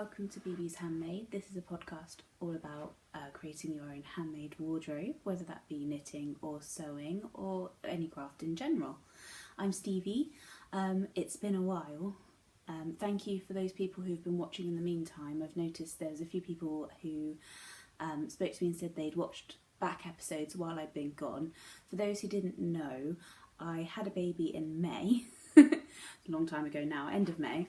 welcome to Beebee's Handmade. This is a podcast all about creating your own handmade wardrobe, whether that be knitting or sewing or any craft in general. I'm Stevie. It's been a while. Thank you for those people who've been watching in the meantime. I've noticed there's a few people who spoke to me and said they'd watched back episodes while I'd been gone. For those who didn't know, I had a baby in May, a long time ago now, end of May,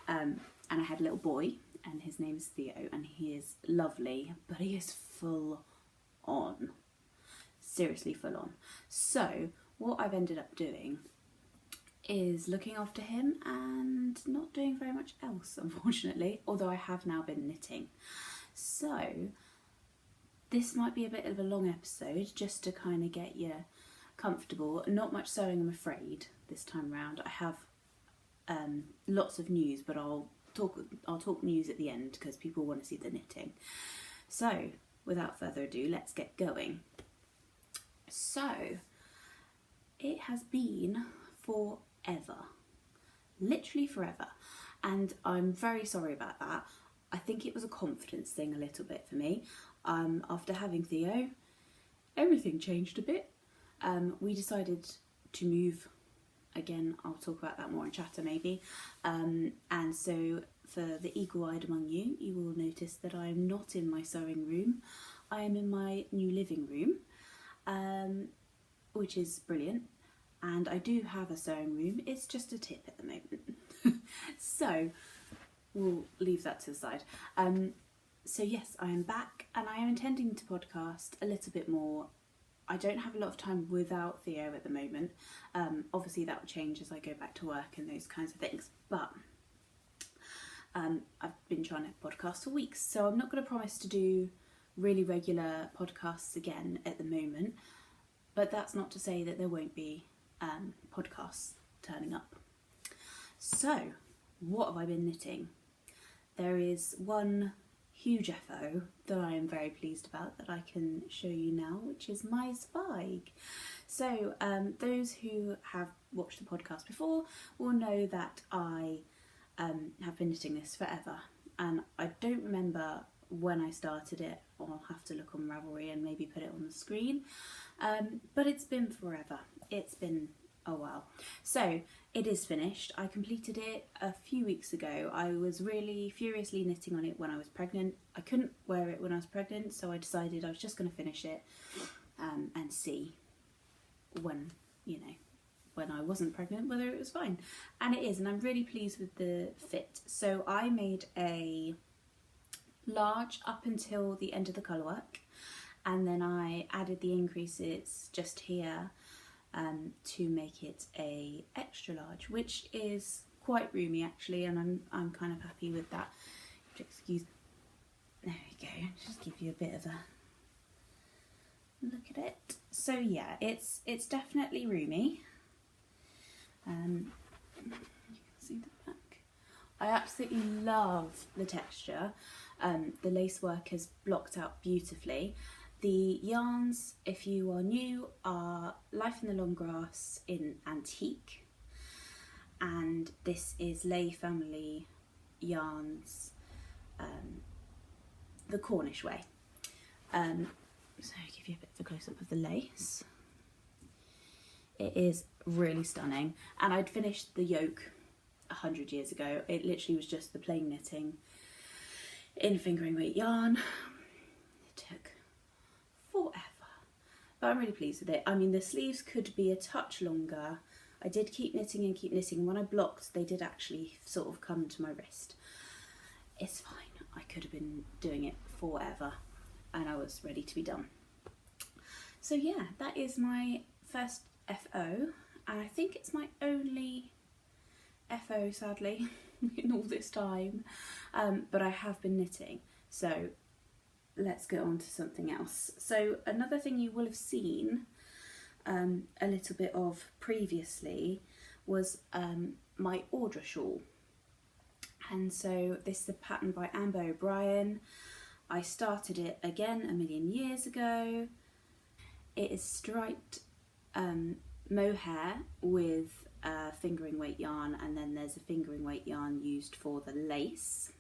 and I had a little boy, and his name is Theo, and he is lovely, but he is full on, seriously full on. So what I've ended up doing is looking after him and not doing very much else, unfortunately, although I have now been knitting. So this might be a bit of a long episode just to kind of get you comfortable. Not much sewing, I'm afraid, this time round. I have lots of news, but I'll talk news at the end because people want to see the knitting. So without further ado, let's get going. So it has been forever, literally forever, and I'm very sorry about that. I think it was a confidence thing a little bit for me. After having Theo, everything changed a bit. We decided to move. Again, I'll talk about that more in chatter maybe. And so for the eagle-eyed among you, you will notice that I am not in my sewing room. I am in my new living room, which is brilliant. And I do have a sewing room. It's just a tip at the moment. So we'll leave that to the side. So yes, I am back and I am intending to podcast a little bit more. I don't have a lot of time without Theo at the moment. Obviously that will change as I go back to work and those kinds of things, but I've been trying to podcast for weeks, so I'm not going to promise to do really regular podcasts again at the moment, but that's not to say that there won't be podcasts turning up. So what have I been knitting? There is one huge FO that I am very pleased about that I can show you now, which is my Zweig. So those who have watched the podcast before will know that I have been knitting this forever, and I don't remember when I started it. I'll have to look on Ravelry and maybe put it on the screen, but it's been forever. It's been a while. So it is finished. I completed it a few weeks ago. I was really furiously knitting on it when I was pregnant. I couldn't wear it when I was pregnant, so I decided I was just going to finish it and see when, when I wasn't pregnant, whether it was fine. And it is, and I'm really pleased with the fit. So I made a large up until the end of the colourwork, and then I added the increases just here to make it a extra large, which is quite roomy actually, and I'm kind of happy with that. Excuse, there we go, just give you a bit of a look at it. So yeah, it's definitely roomy. You can see the back. I absolutely love the texture. The lace work is blocked out beautifully. The yarns, if you are new, are Life in the Long Grass in Antique, and this is Lay Family Yarns, the Cornish way. So I'll give you a bit of a close-up of the lace. It is really stunning, and I'd finished the yoke 100 years ago. It literally was just the plain knitting in fingering weight yarn. It took forever, but I'm really pleased with it. I mean, the sleeves could be a touch longer. I did keep knitting and keep knitting. When I blocked, they did actually sort of come to my wrist. It's fine. I could have been doing it forever, and I was ready to be done. So yeah, that is my first FO, and I think it's my only FO, sadly, in all this time, but I have been knitting, so let's go on to something else. So another thing you will have seen a little bit of previously was my Audra shawl, and so this is a pattern by Ambah. I started it again a million years ago. It is striped mohair with fingering weight yarn, and then there's a fingering weight yarn used for the lace.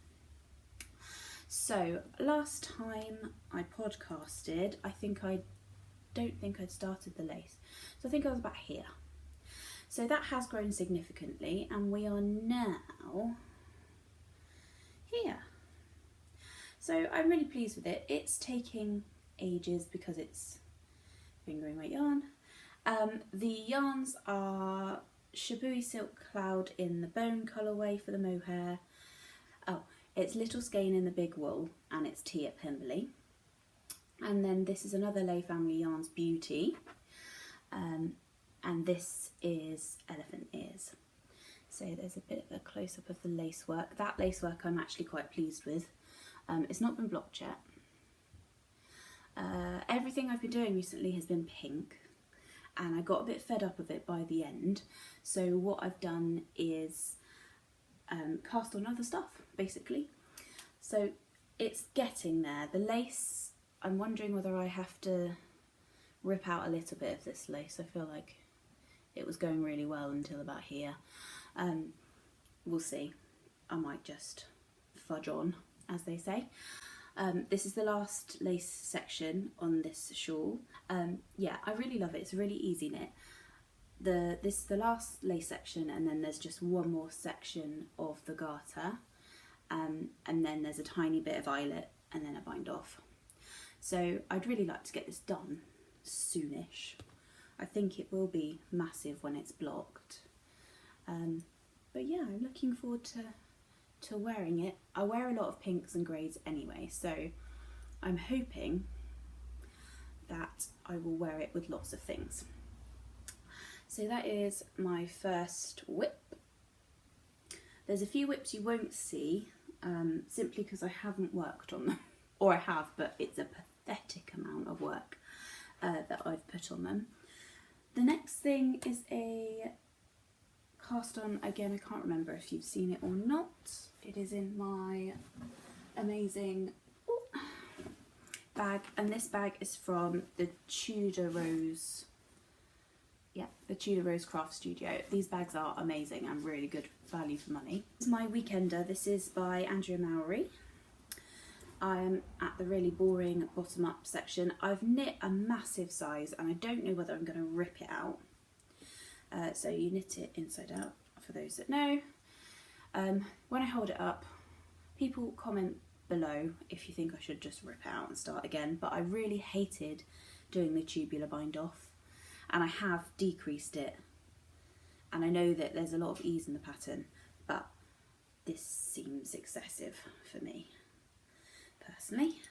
So last time I podcasted, I don't think I'd started the lace. So I think I was about here. So that has grown significantly and we are now here. So I'm really pleased with it. It's taking ages because it's fingering weight yarn. The yarns are Shabui Silk Cloud in the bone colourway for the mohair. Oh, it's Little Skein in the big wool and it's tea at Pemberley. And then this is another Lay Family Yarns Beauty. And this is Elephant Ears. So there's a bit of a close-up of the lace work. That lace work I'm actually quite pleased with. It's not been blocked yet. Everything I've been doing recently has been pink and I got a bit fed up of it by the end. So what I've done is cast on other stuff, basically. So it's getting there. The lace, I'm wondering whether I have to rip out a little bit of this lace. I feel like it was going really well until about here. We'll see. I might just fudge on, as they say. This is the last lace section on this shawl. Yeah, I really love it. It's a really easy knit. This is the last lace section and then there's just one more section of the garter. And then there's a tiny bit of eyelet and then a bind off. So I'd really like to get this done soonish. I think it will be massive when it's blocked. But yeah, I'm looking forward to wearing it. I wear a lot of pinks and greys anyway, so I'm hoping that I will wear it with lots of things. So that is my first whip. There's a few whips you won't see, simply because I haven't worked on them. Or I have, but it's a pathetic amount of work that I've put on them. The next thing is a cast on, again, I can't remember if you've seen it or not. It is in my amazing bag, and this bag is from the Tudor Rose, the Tudor Rose Craft Studio. These bags are amazing and really good value for money. This is my weekender. This is by Andrea Mowry. I'm at the really boring bottom up section. I've knit a massive size and I don't know whether I'm going to rip it out. So you knit it inside out, for those that know. When I hold it up, people comment below if you think I should just rip it out and start again, but I really hated doing the tubular bind off and I have decreased it. And I know that there's a lot of ease in the pattern, but this seems excessive for me. Personally,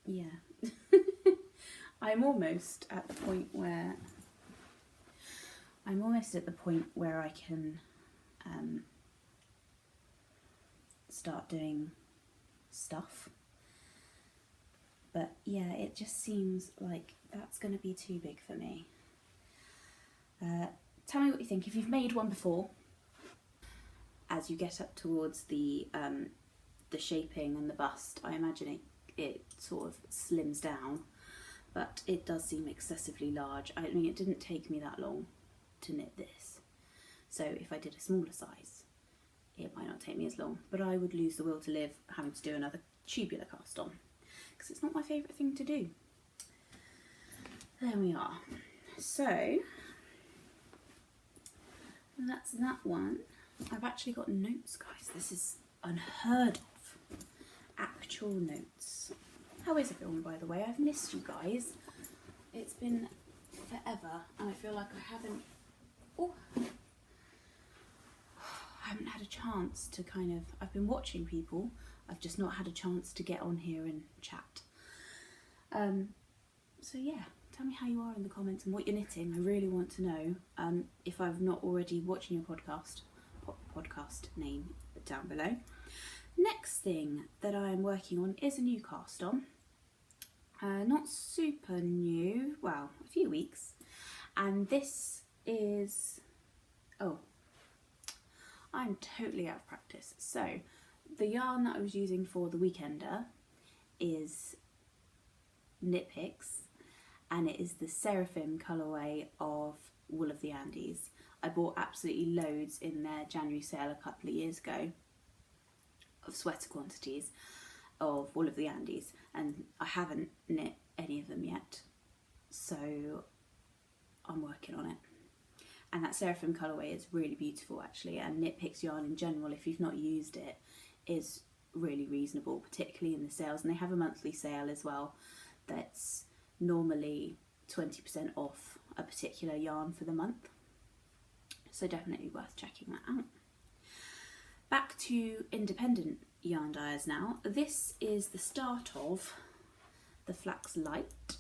yeah, I'm almost at the point where I can start doing stuff, but yeah, it just seems like that's going to be too big for me. Tell me what you think. If you've made one before, as you get up towards the shaping and the bust, I imagine it sort of slims down, but it does seem excessively large. I mean, it didn't take me that long to knit this, so if I did a smaller size it might not take me as long, but I would lose the will to live having to do another tubular cast on because it's not my favourite thing to do. There we are. So that's that one. I've actually got notes, guys. This is unheard of. Actual notes. How is everyone, by the way? I've missed you guys. It's been forever and I feel like I haven't had a chance to I've been watching people, I've just not had a chance to get on here and chat. So yeah, tell me how you are in the comments and what you're knitting. I really want to know. If I've not already watching your podcast name down below. Next thing that I am working on is a new cast on. Not super new, well, a few weeks. And this is, I'm totally out of practice. So the yarn that I was using for the weekender is Knit Picks, and it is the Seraphim colourway of Wool of the Andes. I bought absolutely loads in their January sale a couple of years ago. of sweater quantities of all of the Andes, and I haven't knit any of them yet, so I'm working on it. And that Seraphim colourway is really beautiful actually, and Knit Picks yarn in general, if you've not used it, is really reasonable, particularly in the sales. And they have a monthly sale as well that's normally 20% off a particular yarn for the month, so definitely worth checking that out. Back to independent yarn dyers now. This is the start of the Flux Light,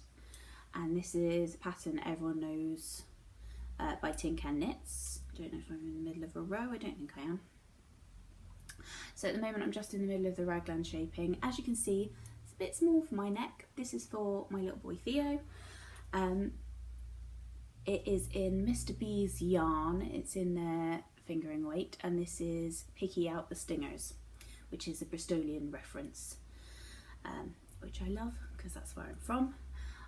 and this is a pattern everyone knows by Tin Can Knits. I don't know if I'm in the middle of a row, I don't think I am. So at the moment I'm just in the middle of the raglan shaping. As you can see, it's a bit small for my neck. This is for my little boy Theo. It is in Mr. B's yarn, it's in their fingering weight, and this is Picky Out the Stingers, which is a Bristolian reference, which I love because that's where I'm from.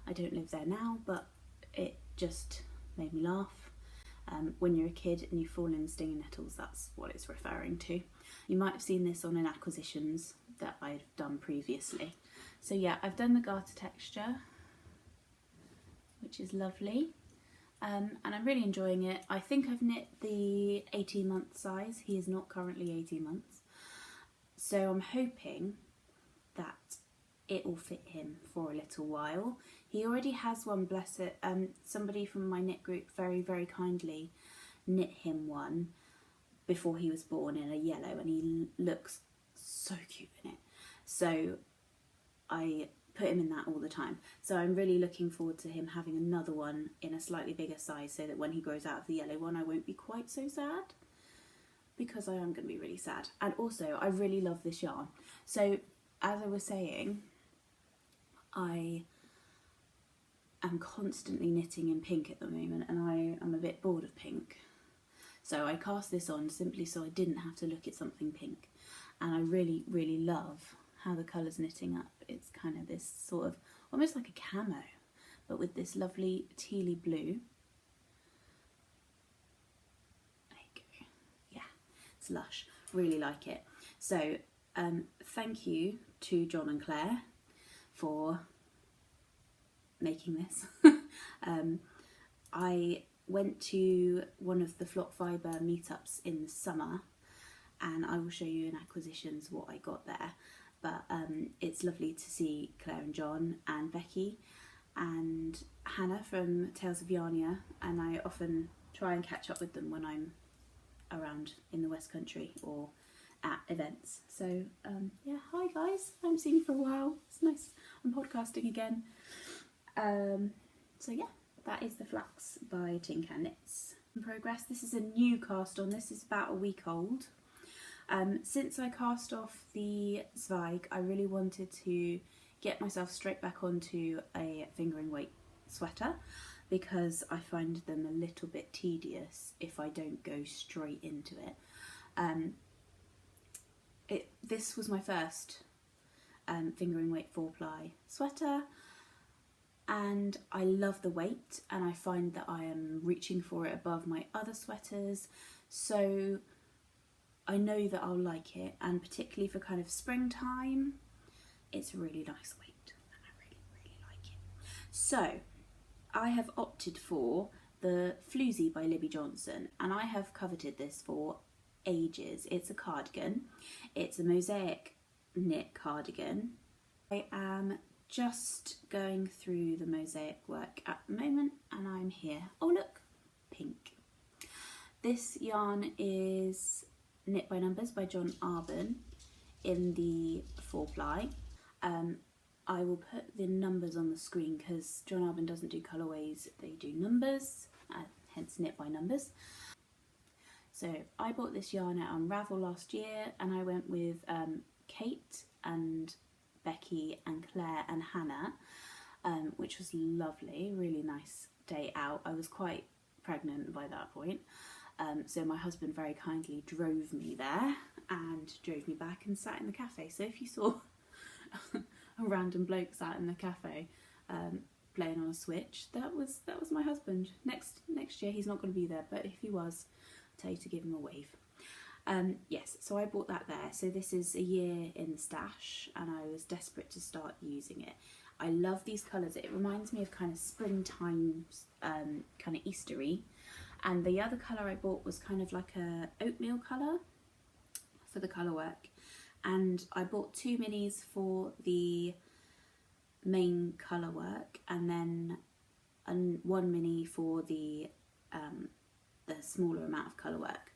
I don't live there now, but it just made me laugh. When you're a kid and you fall in stinging nettles, that's what it's referring to. You might have seen this on an acquisitions that I've done previously. So yeah, I've done the garter texture, which is lovely, and I'm really enjoying it. I think I've knit the 18-month size. He is not currently 18 months, so I'm hoping that it will fit him for a little while. He already has one, bless it. Somebody from my knit group very kindly knit him one before he was born in a yellow, and he looks so cute in it. So I put him in that all the time. So I'm really looking forward to him having another one in a slightly bigger size, so that when he grows out of the yellow one I won't be quite so sad, because I am going to be really sad. And also I really love this yarn. So as I was saying, I am constantly knitting in pink at the moment, and I am a bit bored of pink. So I cast this on simply so I didn't have to look at something pink. And I really love how the colour's knitting up. It's kind of this sort of, almost like a camo, but with this lovely tealy blue. There you go. Yeah, it's lush. Really like it. So thank you to John and Claire for making this. I went to one of the Flock Fibre meetups in the summer, and I will show you in acquisitions what I got there. But it's lovely to see Claire and John and Becky and Hannah from Tales of Yarnia, and I often try and catch up with them when I'm around in the West Country or at events. So yeah, hi guys, I haven't seen you for a while. It's nice, I'm podcasting again. So yeah, that is the Flax by Tin Can Knits. In progress. This is a new cast on. This is about a week old. Since I cast off the Zweig, I really wanted to get myself straight back onto a fingering weight sweater, because I find them a little bit tedious if I don't go straight into it. This was my first fingering weight 4-ply sweater, and I love the weight, and I find that I am reaching for it above my other sweaters, so I know that I'll like it, and particularly for kind of springtime, it's a really nice weight, and I really like it. So I have opted for the Floozy by Libby Johnson, and I have coveted this for ages. It's a cardigan. It's a mosaic knit cardigan. I am just going through the mosaic work at the moment, and I'm here. Oh look, pink. This yarn is Knit by Numbers by John Arbon in the 4-ply. I will put the numbers on the screen because John Arbon doesn't do colourways, they do numbers, hence Knit by Numbers. So I bought this yarn at Unravel last year, and I went with Kate and Becky and Claire and Hannah, which was lovely, really nice day out. I was quite pregnant by that point, so my husband very kindly drove me there and drove me back and sat in the cafe. So if you saw a random bloke sat in the cafe playing on a Switch, that was my husband. Next year he's not going to be there, but if he was, I'll tell you to give him a wave. Yes, so I bought that there. So this is a year in the stash and I was desperate to start using it. I love these colours. It reminds me of kind of springtime, kind of Eastery. And the other colour I bought was kind of like a oatmeal colour for the colour work. And I bought 2 minis for the main colour work and then 1 mini for the smaller amount of colour work.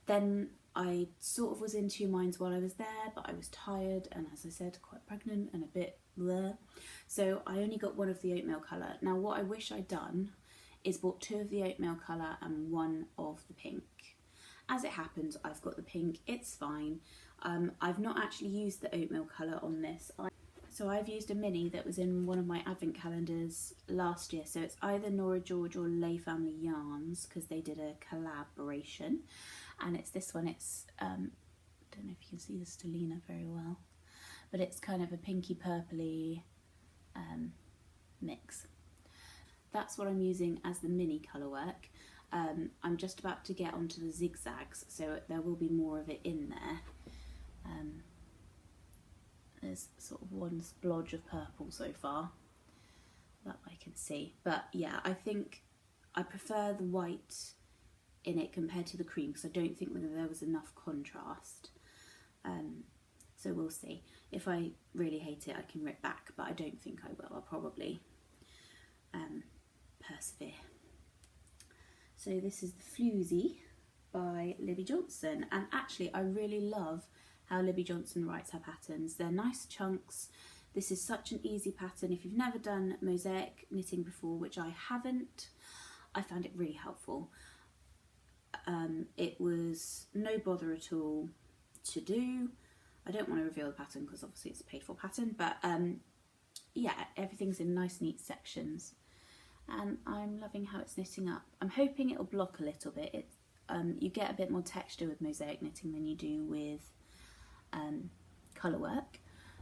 Then I sort of was in 2 minds while I was there, but I was tired and, as I said, quite pregnant and a bit bleh. So I only got 1 of the oatmeal colour. Now what I wish I'd done is bought 2 of the oatmeal colour and 1 of the pink. As it happens, I've got the pink, it's fine. I've not actually used the oatmeal colour on this. So I've used a mini that was in one of my advent calendars last year. So it's either Nora George or Lay Family Yarns because they did a collaboration. And it's this one. It's, I don't know if you can see the stellina very well, but it's kind of a pinky purpley mix. That's what I'm using as the mini colour work. I'm just about to get onto the zigzags, so there will be more of it in there. There's sort of 1 splodge of purple so far that I can see. But yeah, I think I prefer the white in it compared to the cream because I don't think that there was enough contrast. So we'll see. If I really hate it, I can rip back, but I don't think I will. I'll probably persevere. So this is the Floozy by Libby Johnson, and actually I really love how Libby Johnson writes her patterns. They're nice chunks. This is such an easy pattern. If you've never done mosaic knitting before, which I haven't, I found it really helpful. It was no bother at all to do. I don't want to reveal the pattern because obviously it's a paid for pattern, but yeah, everything's in nice neat sections and I'm loving how it's knitting up. I'm hoping it'll block a little bit. You get a bit more texture with mosaic knitting than you do with colour work,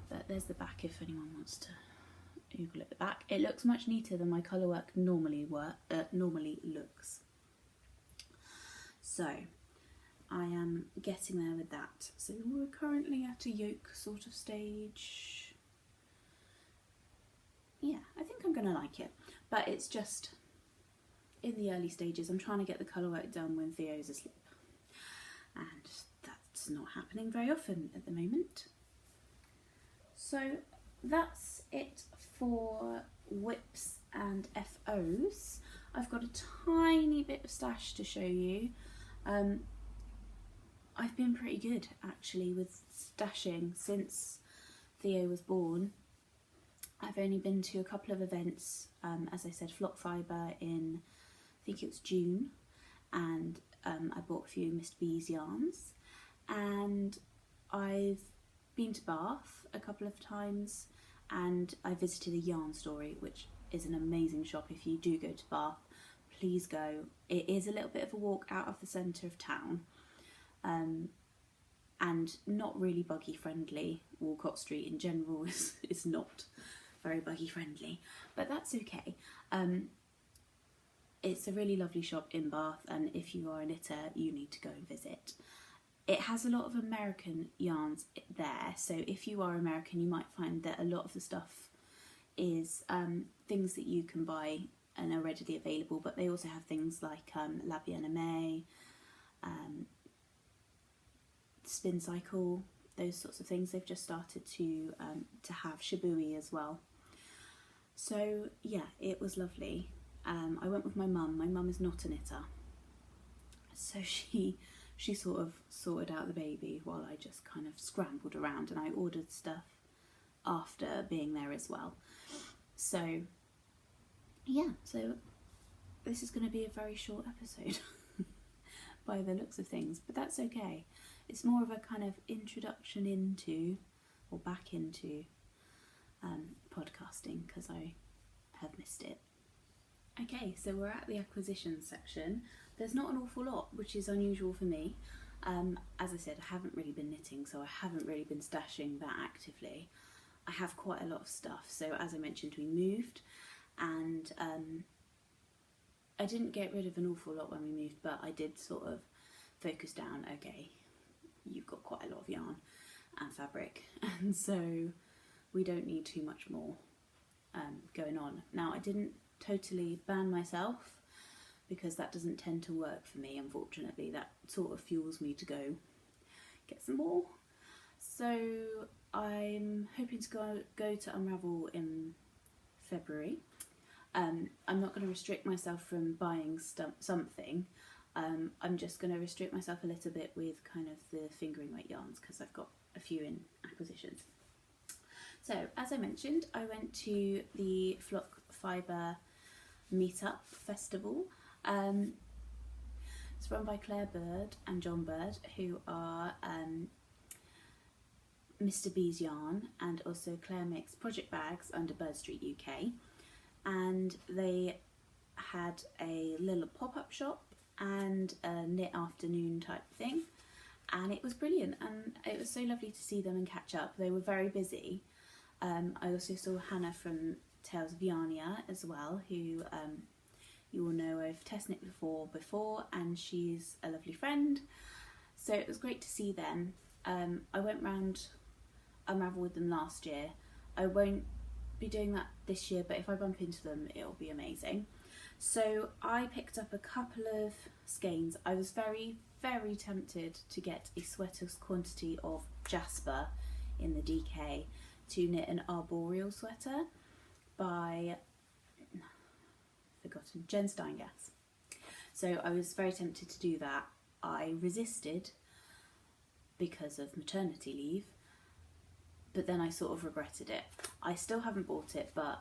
but there's the back if anyone wants to Google at the back. It looks much neater than my colour work normally looks. So I am getting there with that. So we're currently at a yoke sort of stage. Yeah, I think I'm going to like it, but it's just in the early stages. I'm trying to get the colour work done when Theo's asleep, and that's not happening very often at the moment. So that's it for whips and FOs. I've got a tiny bit of stash to show you. I've been pretty good actually with stashing since Theo was born. I've only been to a couple of events, as I said, Flock Fibre in, I think it was June, and I bought a few Mr. B's yarns, and I've been to Bath a couple of times, and I visited a yarn story, which is an amazing shop. If you do go to Bath, please go. It is a little bit of a walk out of the centre of town, and not really buggy friendly. Walcott Street in general is not very buggy friendly, but that's okay. It's a really lovely shop in Bath, and if you are a knitter, you need to go and visit. It has a lot of American yarns there, so if you are American, you might find that a lot of the stuff is things that you can buy and are readily available, but they also have things like Libby and Aimee, Spin Cycle, those sorts of things. They've just started to have Shibui as well. So yeah, it was lovely. I went with my mum. My mum is not a knitter, so she sort of sorted out the baby while I just kind of scrambled around, and I ordered stuff after being there as well. So yeah, so this is going to be a very short episode by the looks of things, but that's okay. It's more of a kind of introduction into, or back into, podcasting, because I have missed it. Okay, so we're at the acquisition section. There's not an awful lot, which is unusual for me. As I said, I haven't really been knitting, so I haven't really been stashing that actively. I have quite a lot of stuff. So as I mentioned, we moved, and I didn't get rid of an awful lot when we moved, but I did sort of focus down, okay, you've got quite a lot of yarn and fabric, and so we don't need too much more going on. Now, I didn't totally ban myself because that doesn't tend to work for me, unfortunately. That sort of fuels me to go get some more. So I'm hoping to go to Unravel in February. I'm not going to restrict myself from buying something. I'm just going to restrict myself a little bit with kind of the fingering weight yarns because I've got a few in acquisitions. So, as I mentioned, I went to the Flock Fibre Meetup Festival. It's run by Claire Bird and John Bird, who are Mr. B's Yarn, and also Claire makes project bags under Bird Street UK. And they had a little pop-up shop and a knit afternoon type thing, and it was brilliant, and it was so lovely to see them and catch up. They were very busy. I also saw Hannah from Tales of Yarnia as well, who you all know I've test knit before, and she's a lovely friend, so it was great to see them. I went round Unravel with them last year. I won't be doing that this year, but if I bump into them it'll be amazing. So I picked up a couple of skeins. I was very tempted to get a sweater's quantity of Jasper in the DK to knit an arboreal sweater by Jen Steingas. So I was very tempted to do that. I resisted because of maternity leave, but then I sort of regretted it. I still haven't bought it, but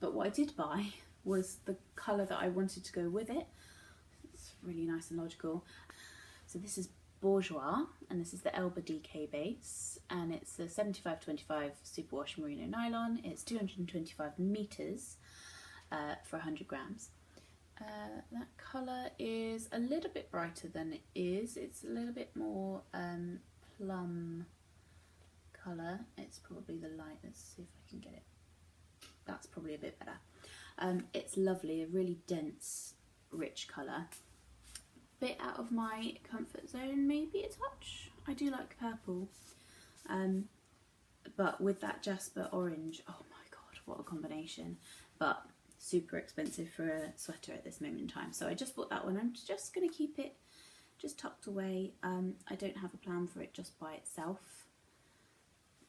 but what I did buy was the colour that I wanted to go with it. It's really nice and logical. So this is Bourgeois, and this is the Elba DK Base, and it's a 75/25 superwash merino nylon. It's 225 meters for 100 grams. That colour is a little bit brighter than it is. It's a little bit more plum colour. It's probably the light. Let's see if I can get it. That's probably a bit better. It's lovely, a really dense, rich colour. Bit out of my comfort zone, maybe a touch. I do like purple, but with that Jasper orange, oh my god, what a combination. But super expensive for a sweater at this moment in time, so I just bought that one. I'm just going to keep it just tucked away. I don't have a plan for it just by itself.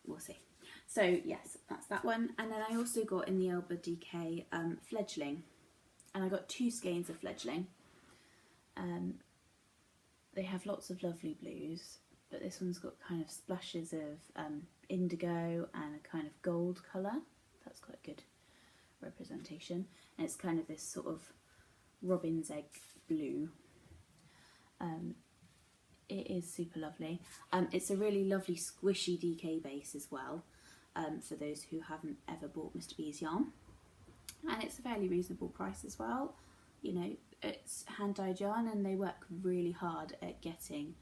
We'll see. So yes, that's that one. And then I also got in the Elbe DK Fledgling, and I got 2 skeins of Fledgling. They have lots of lovely blues, but this one's got kind of splashes of indigo and a kind of gold colour. That's quite good representation, and it's kind of this sort of robin's egg blue. It is super lovely. It's a really lovely squishy DK base as well, for those who haven't ever bought Mr. B's yarn, and it's a fairly reasonable price as well. You know, it's hand dyed yarn, and they work really hard at getting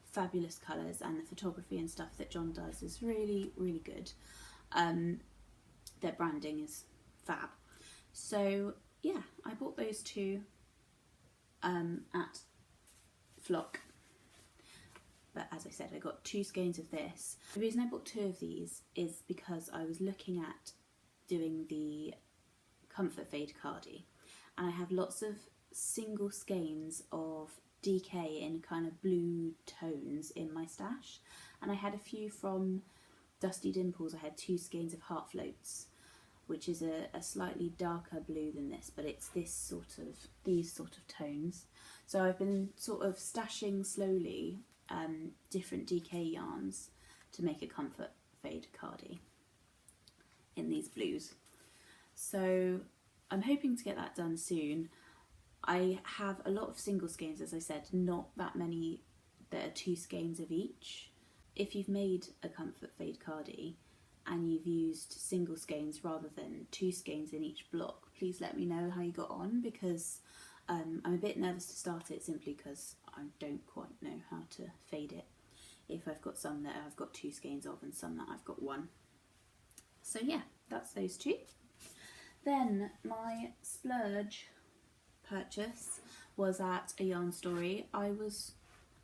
fabulous colours, and the photography and stuff that John does is really good. Their branding is fab. So yeah, I bought those 2 at Flock, but as I said, I got 2 skeins of this. The reason I bought 2 of these is because I was looking at doing the Comfort Fade cardi, and I have lots of single skeins of DK in kind of blue tones in my stash, and I had a few from Dusty Dimples. I had 2 skeins of Heart Floats, which is a slightly darker blue than this, but it's these sort of tones. So I've been sort of stashing slowly different DK yarns to make a Comfort Fade cardi in these blues. So I'm hoping to get that done soon. I have a lot of single skeins, as I said, not that many that are 2 skeins of each. If you've made a Comfort Fade cardi and you've used single skeins rather than 2 skeins in each block, please let me know how you got on, because I'm a bit nervous to start it simply because I don't quite know how to fade it. If I've got some that I've got 2 skeins of and some that I've got 1. So yeah, that's those 2. Then my splurge purchase was at a yarn story. I was,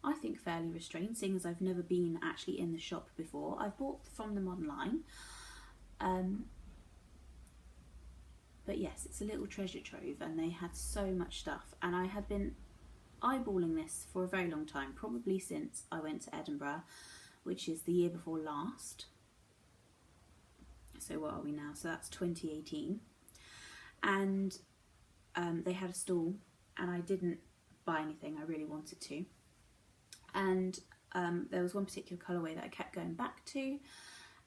I think, fairly restrained, seeing as I've never been actually in the shop before. I've bought from them online. But yes, it's a little treasure trove, and they had so much stuff, and I had been eyeballing this for a very long time, probably since I went to Edinburgh, which is the year before last. So what are we now? So that's 2018. And they had a stall, and I didn't buy anything. I really wanted to. And there was one particular colourway that I kept going back to,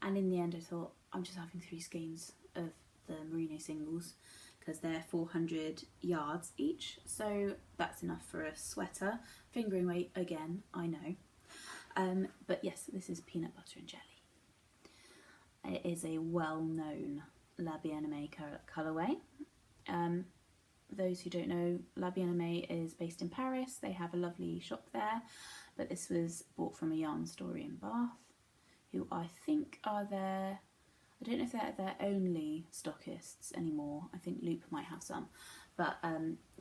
and in the end I thought, I'm just having 3 skeins of the Merino singles, because they're 400 yards each, so that's enough for a sweater. Fingering weight again, I know. But yes, this is peanut butter and jelly. It is a well-known Aimee colourway. Those who don't know, Aimee is based in Paris. They have a lovely shop there, but this was bought from a yarn story in Bath, who I think are their, I don't know if they're their only stockists anymore. I think Loop might have some, but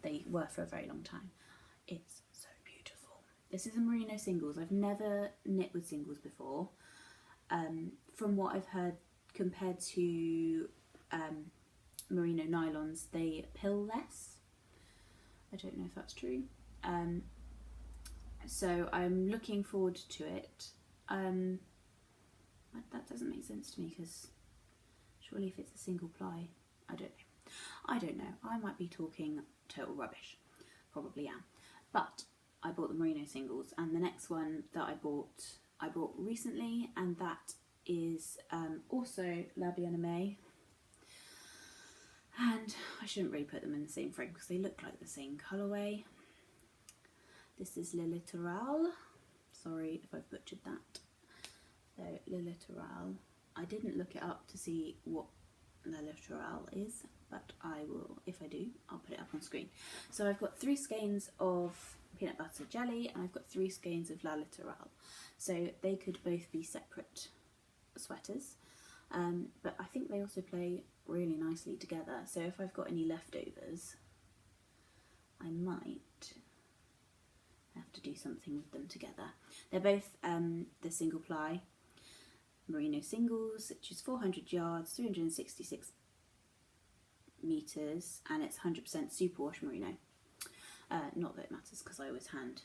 they were for a very long time. It's so beautiful. This is a Merino singles. I've never knit with singles before. From what I've heard, compared to Merino nylons, they pill less. I don't know if that's true. So I'm looking forward to it. That doesn't make sense to me, because surely if it's a single ply, I don't know. I might be talking total rubbish. Probably am. But I bought the Merino singles, and the next one that I bought recently, and that is also Aimee. And I shouldn't really put them in the same frame because they look like the same colourway. This is Littoral. Sorry if I've butchered that. So Littoral. I didn't look it up to see what Littoral is, but I will, if I do, I'll put it up on screen. So I've got 3 skeins of peanut butter jelly, and I've got 3 skeins of Littoral. So they could both be separate sweaters, but I think they also play really nicely together. So if I've got any leftovers, I might have to do something with them together. They're both the single ply Merino singles, which is 400 yards, 366 meters, and it's 100% superwash merino. Not that it matters because I always hand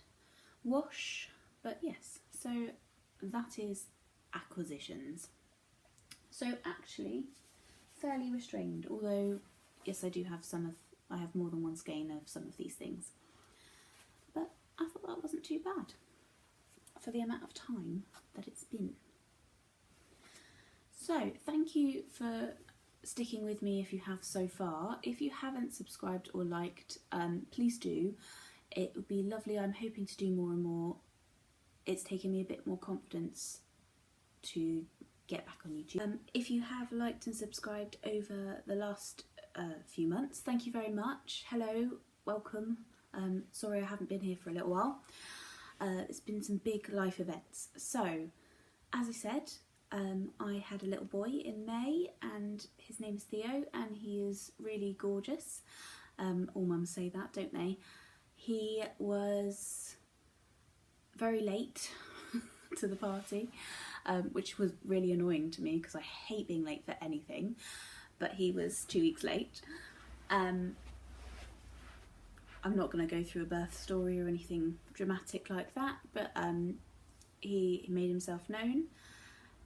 wash, but yes, so that is acquisitions. So actually fairly restrained, although yes, I do have I have more than 1 skein of some of these things, but I thought that wasn't too bad for the amount of time that it's been. So thank you for sticking with me if you have so far. If you haven't subscribed or liked, please do. It would be lovely. I'm hoping to do more and more. It's taken me a bit more confidence to get back on YouTube. If you have liked and subscribed over the last few months, thank you very much. Hello, welcome. Sorry I haven't been here for a little while. It's been some big life events. So, as I said, I had a little boy in May, and his name is Theo, and he is really gorgeous. All mums say that, don't they? He was very late to the party, which was really annoying to me because I hate being late for anything, but he was 2 weeks late. I'm not going to go through a birth story or anything dramatic like that, but he made himself known.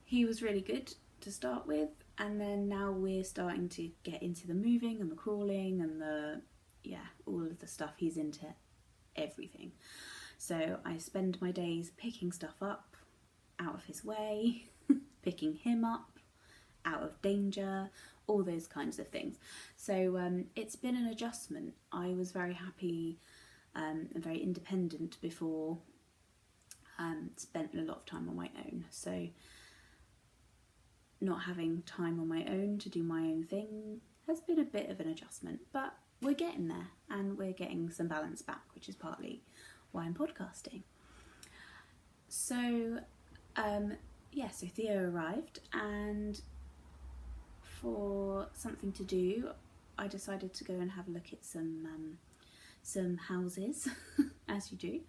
He was really good to start with, and then now we're starting to get into the moving and the crawling and all of the stuff. He's into everything. So I spend my days picking stuff up out of his way, picking him up out of danger, all those kinds of things. So it's been an adjustment. I was very happy and very independent before, spent a lot of time on my own. So not having time on my own to do my own thing has been a bit of an adjustment, but we're getting there and we're getting some balance back, which is partly why I'm podcasting. So so Theo arrived, and for something to do I decided to go and have a look at some some houses, as you do,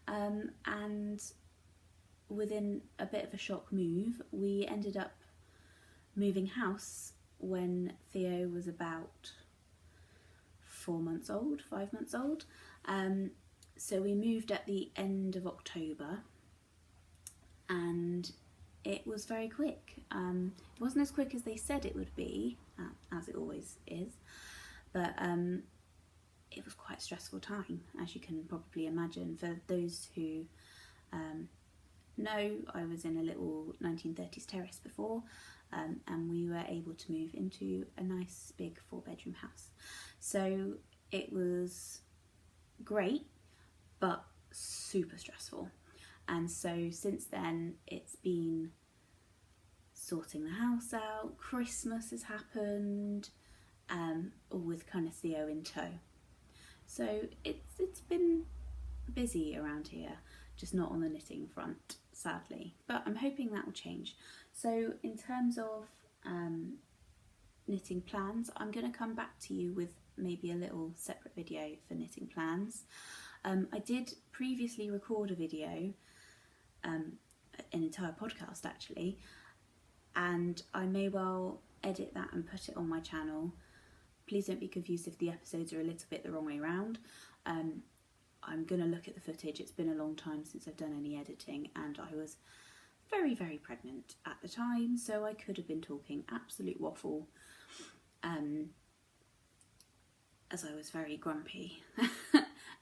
and within a bit of a shock move, we ended up moving house when Theo was about 4 months old, 5 months old. So we moved at the end of October, and it was very quick. It wasn't as quick as they said it would be, as it always is, but it was quite a stressful time, as you can probably imagine. For those who know, I was in a little 1930s terrace before, and we were able to move into a nice big 4-bedroom house. So it was great, but super stressful. And so since then, it's been sorting the house out. Christmas has happened, all with kind of Theo in tow. So it's been busy around here, just not on the knitting front, sadly. But I'm hoping that will change. So in terms of knitting plans, I'm going to come back to you with maybe a little separate video for knitting plans. I did previously record a video, an entire podcast actually, and I may well edit that and put it on my channel. Please don't be confused if the episodes are a little bit the wrong way around. I'm going to look at the footage. It's been a long time since I've done any editing, and I was very, very pregnant at the time, so I could have been talking absolute waffle, as I was very grumpy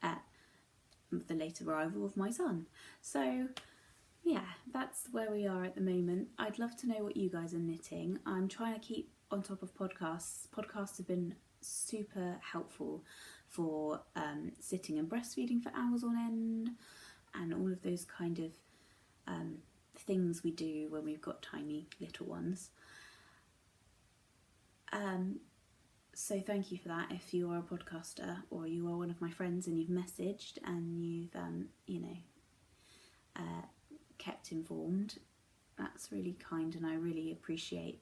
at the late arrival of my son. So yeah, that's where we are at the moment. I'd love to know what you guys are knitting. I'm trying to keep on top of podcasts. Podcasts have been super helpful for sitting and breastfeeding for hours on end, and all of those kind of things we do when we've got tiny little ones. So thank you for that. If you are a podcaster or you are one of my friends and you've messaged and you've kept informed, that's really kind, and I really appreciate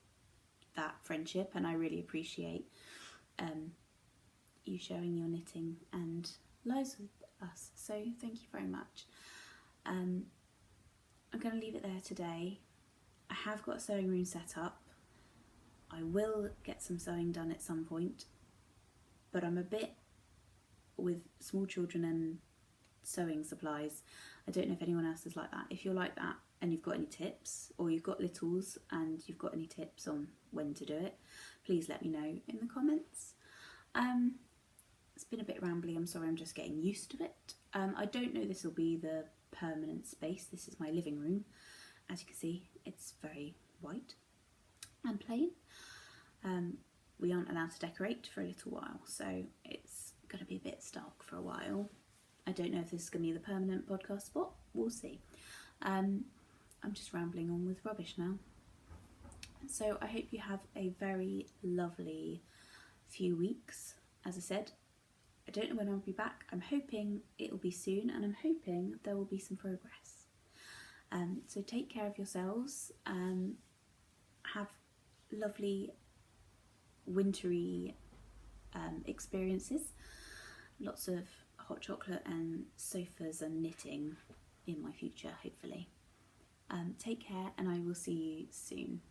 that friendship, and I really appreciate you sharing your knitting and lives with us. So thank you very much. I'm going to leave it there today. I have got a sewing room set up. I will get some sewing done at some point, but I'm a bit with small children and sewing supplies. I don't know if anyone else is like that. If you're like that and you've got any tips, or you've got littles and you've got any tips on when to do it, please let me know in the comments. It's been a bit rambly, I'm sorry, I'm just getting used to it. I don't know this will be the permanent space. This is my living room. As you can see, it's very white and plain. We aren't allowed to decorate for a little while, so it's going to be a bit stark for a while. I don't know if this is going to be the permanent podcast spot. We'll see. I'm just rambling on with rubbish now. So I hope you have a very lovely few weeks. As I said, I don't know when I'll be back. I'm hoping it'll be soon, and I'm hoping there will be some progress. So take care of yourselves. Have lovely wintry experiences. Lots of hot chocolate and sofas and knitting in my future, hopefully. Take care, and I will see you soon.